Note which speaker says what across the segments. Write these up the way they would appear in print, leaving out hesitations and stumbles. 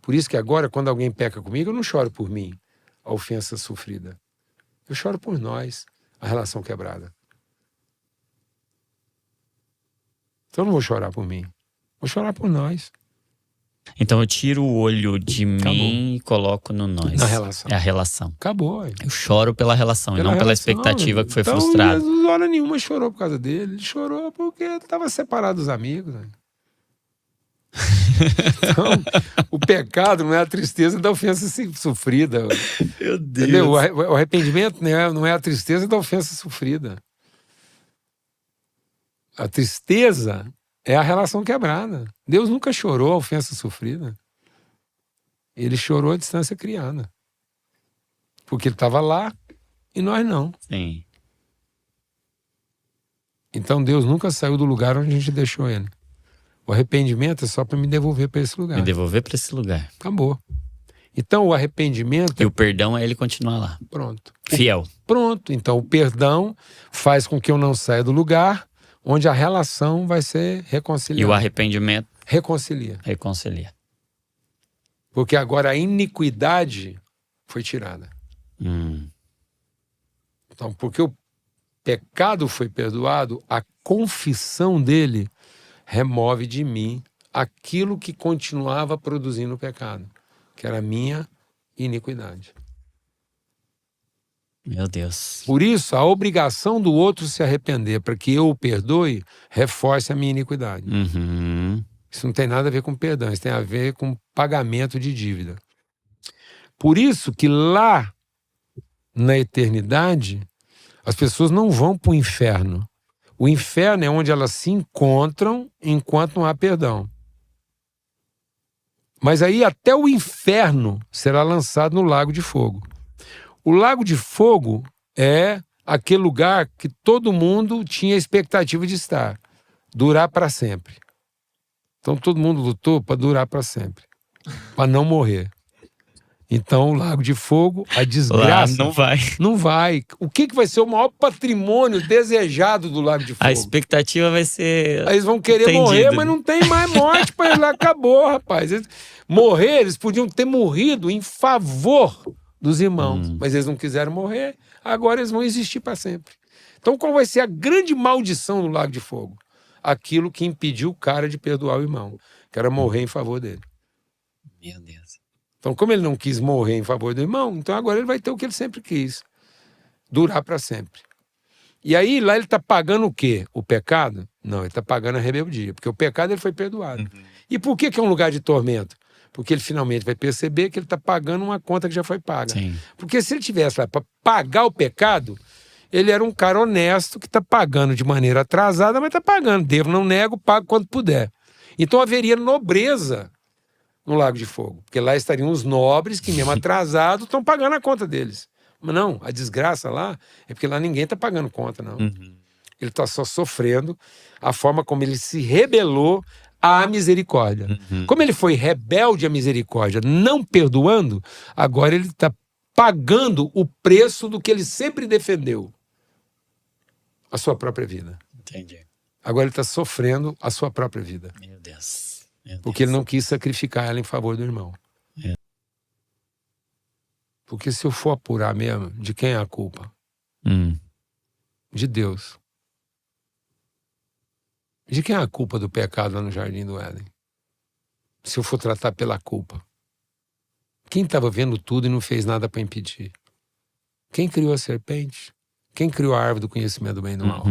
Speaker 1: Por isso que agora, quando alguém peca comigo, eu não choro por mim, a ofensa sofrida. Eu choro por nós, a relação quebrada. Então eu não vou chorar por mim. Vou chorar por nós.
Speaker 2: Então eu tiro o olho de
Speaker 1: Acabou.
Speaker 2: mim e coloco no nós.
Speaker 1: Na relação.
Speaker 2: É a relação.
Speaker 1: Acabou.
Speaker 2: Eu choro pela relação e não pela expectativa que foi
Speaker 1: então,
Speaker 2: frustrada.
Speaker 1: Jesus, hora nenhuma, chorou por causa dele. Ele chorou porque ele estava separado dos amigos. Né? Então, o pecado não é a tristeza da ofensa sofrida.
Speaker 2: Meu Deus.
Speaker 1: Entendeu? O arrependimento não é a tristeza da ofensa sofrida. A tristeza é a relação quebrada. Deus nunca chorou a ofensa sofrida. Ele chorou a distância criada. Porque ele estava lá e nós não.
Speaker 2: Sim.
Speaker 1: Então Deus nunca saiu do lugar onde a gente deixou ele. O arrependimento é só para me devolver para esse lugar.
Speaker 2: Me devolver para esse lugar.
Speaker 1: Acabou. Então o arrependimento...
Speaker 2: E o perdão é ele continuar lá.
Speaker 1: Pronto.
Speaker 2: Fiel.
Speaker 1: Pronto. Então o perdão faz com que eu não saia do lugar onde a relação vai ser reconciliada.
Speaker 2: E o arrependimento...
Speaker 1: Reconcilia. Porque agora a iniquidade foi tirada. Então, porque o pecado foi perdoado, a confissão dele remove de mim aquilo que continuava produzindo o pecado, que era a minha iniquidade.
Speaker 2: Meu Deus.
Speaker 1: Por isso, a obrigação do outro se arrepender para que eu o perdoe, reforce a minha iniquidade. Isso não tem nada a ver com perdão, isso tem a ver com pagamento de dívida. Por isso que lá na eternidade, as pessoas não vão para o inferno. O inferno é onde elas se encontram enquanto não há perdão. Mas aí até o inferno será lançado no lago de fogo. O lago de fogo é aquele lugar que todo mundo tinha expectativa de estar. Durar para sempre. Então todo mundo lutou para durar para sempre. Para não morrer. Então o lago de fogo, a desgraça...
Speaker 2: Lá não vai.
Speaker 1: Não vai. O que vai ser o maior patrimônio desejado do lago de fogo?
Speaker 2: A expectativa vai ser...
Speaker 1: Aí eles vão querer morrer, mas não tem mais morte para eles. Acabou, rapaz. Eles podiam ter morrido em favor dos irmãos, mas eles não quiseram morrer, agora eles vão existir para sempre. Então qual vai ser a grande maldição do lago de fogo? Aquilo que impediu o cara de perdoar o irmão, que era morrer em favor dele.
Speaker 2: Meu Deus.
Speaker 1: Então, como ele não quis morrer em favor do irmão, então agora ele vai ter o que ele sempre quis. Durar para sempre. E aí, lá ele está pagando o quê? O pecado? Não, ele está pagando a rebeldia. Porque o pecado ele foi perdoado. E por que é um lugar de tormento? Porque ele finalmente vai perceber que ele está pagando uma conta que já foi paga.
Speaker 2: Sim.
Speaker 1: Porque se ele tivesse lá para pagar o pecado, ele era um cara honesto que está pagando de maneira atrasada, mas está pagando. Devo, não nego, pago quando puder. Então haveria nobreza no Lago de Fogo. Porque lá estariam os nobres que, mesmo atrasados, estão pagando a conta deles. Mas não, a desgraça lá é porque lá ninguém está pagando conta, não. Ele está só sofrendo a forma como ele se rebelou à misericórdia. Como ele foi rebelde à misericórdia, não perdoando, agora ele está pagando o preço do que ele sempre defendeu. A sua própria vida.
Speaker 2: Entendi.
Speaker 1: Agora ele está sofrendo a sua própria vida.
Speaker 2: Meu Deus.
Speaker 1: Porque ele não quis sacrificar ela em favor do irmão. Porque se eu for apurar mesmo, de quem é a culpa? De Deus. De quem é a culpa do pecado lá no Jardim do Éden? Se eu for tratar pela culpa. Quem estava vendo tudo e não fez nada para impedir? Quem criou a serpente? Quem criou a árvore do conhecimento do bem e do mal?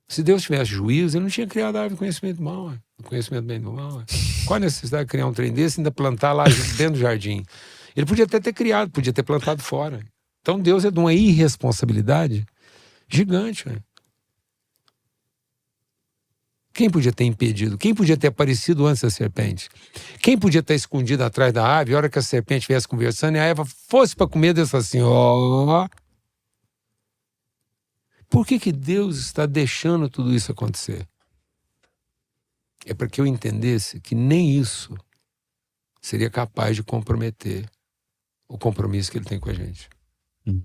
Speaker 1: Se Deus tivesse juízo, ele não tinha criado a árvore do conhecimento do mal, do conhecimento do bem e do mal. Qual a necessidade de criar um trem desse e ainda plantar lá dentro do jardim? Ele podia até ter criado, podia ter plantado fora. Então Deus é de uma irresponsabilidade gigante. Quem podia ter impedido? Quem podia ter aparecido antes da serpente? Quem podia ter escondido atrás da árvore, a hora que a serpente estivesse conversando e a Eva fosse para comer, Deus falou assim, ó... Por que Deus está deixando tudo isso acontecer? É para que eu entendesse que nem isso seria capaz de comprometer o compromisso que ele tem com a gente. O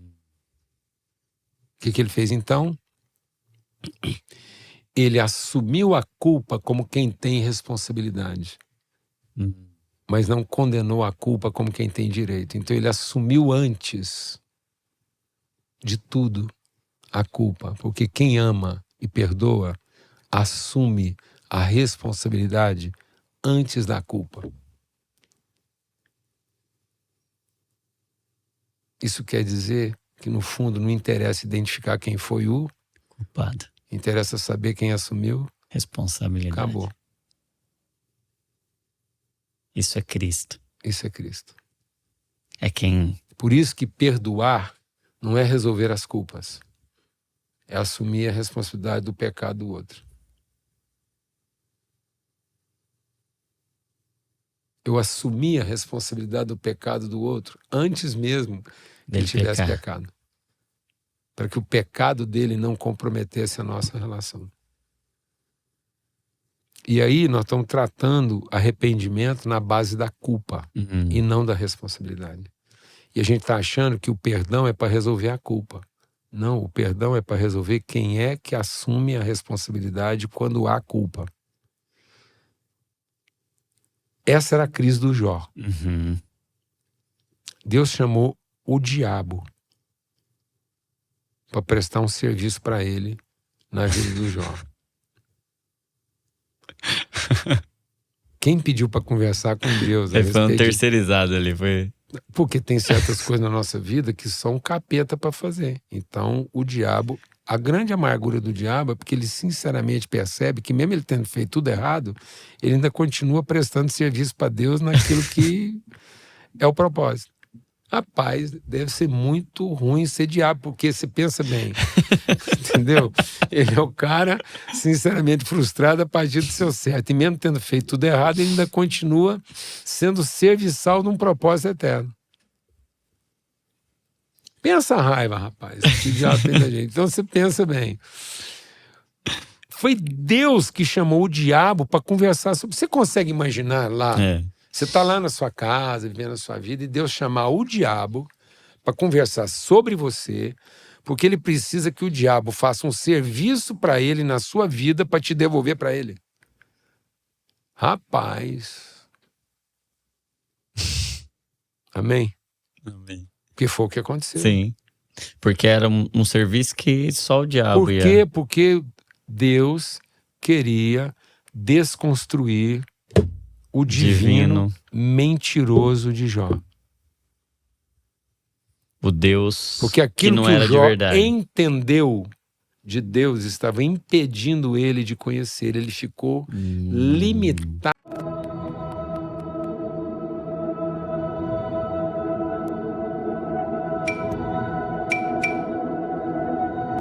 Speaker 1: que ele fez então? Ele assumiu a culpa como quem tem responsabilidade. mas não condenou a culpa como quem tem direito. Então ele assumiu antes de tudo a culpa, porque quem ama e perdoa assume a responsabilidade antes da culpa. Isso quer dizer que, no fundo, não interessa identificar quem foi o
Speaker 2: Culpado.
Speaker 1: interessa saber quem assumiu.
Speaker 2: Responsabilidade.
Speaker 1: Acabou.
Speaker 2: Isso é Cristo.
Speaker 1: Isso é Cristo.
Speaker 2: É quem...
Speaker 1: Por isso que perdoar não é resolver as culpas. É assumir a responsabilidade do pecado do outro. Eu assumi a responsabilidade do pecado do outro antes mesmo que ele tivesse pecado. Para que o pecado dele não comprometesse a nossa relação. E aí nós estamos tratando arrependimento na base da culpa e não da responsabilidade. E a gente está achando que o perdão é para resolver a culpa. Não, o perdão é para resolver quem é que assume a responsabilidade quando há culpa. Essa era a crise do Jó. Deus chamou o diabo para prestar um serviço para ele na vida do Jó. Quem pediu para conversar com Deus?
Speaker 2: Ele foi um terceirizado ali, foi...
Speaker 1: Porque tem certas coisas na nossa vida que são capeta para fazer. Então, o diabo, a grande amargura do diabo é porque ele sinceramente percebe que mesmo ele tendo feito tudo errado, ele ainda continua prestando serviço para Deus naquilo que é o propósito. Rapaz, deve ser muito ruim ser diabo, porque você pensa bem, entendeu? Ele é o cara sinceramente frustrado a partir do seu certo. E mesmo tendo feito tudo errado, ele ainda continua sendo serviçal num propósito eterno. Pensa a raiva, rapaz, que o diabo fez da gente. Então você pensa bem. Foi Deus que chamou o diabo para conversar sobre... Você consegue imaginar lá... Você está lá na sua casa, vivendo a sua vida, e Deus chamar o diabo para conversar sobre você, porque ele precisa que o diabo faça um serviço para ele na sua vida para te devolver para ele. Rapaz. Amém?
Speaker 2: Amém.
Speaker 1: Porque foi o que aconteceu.
Speaker 2: Sim. Porque era um serviço que só o diabo
Speaker 1: Por quê? Porque Deus queria desconstruir o divino mentiroso de Jó.
Speaker 2: O Deus
Speaker 1: porque aquilo
Speaker 2: que não
Speaker 1: que
Speaker 2: era
Speaker 1: o Jó
Speaker 2: de verdade
Speaker 1: entendeu de Deus estava impedindo ele de conhecer. Ele ficou limitado.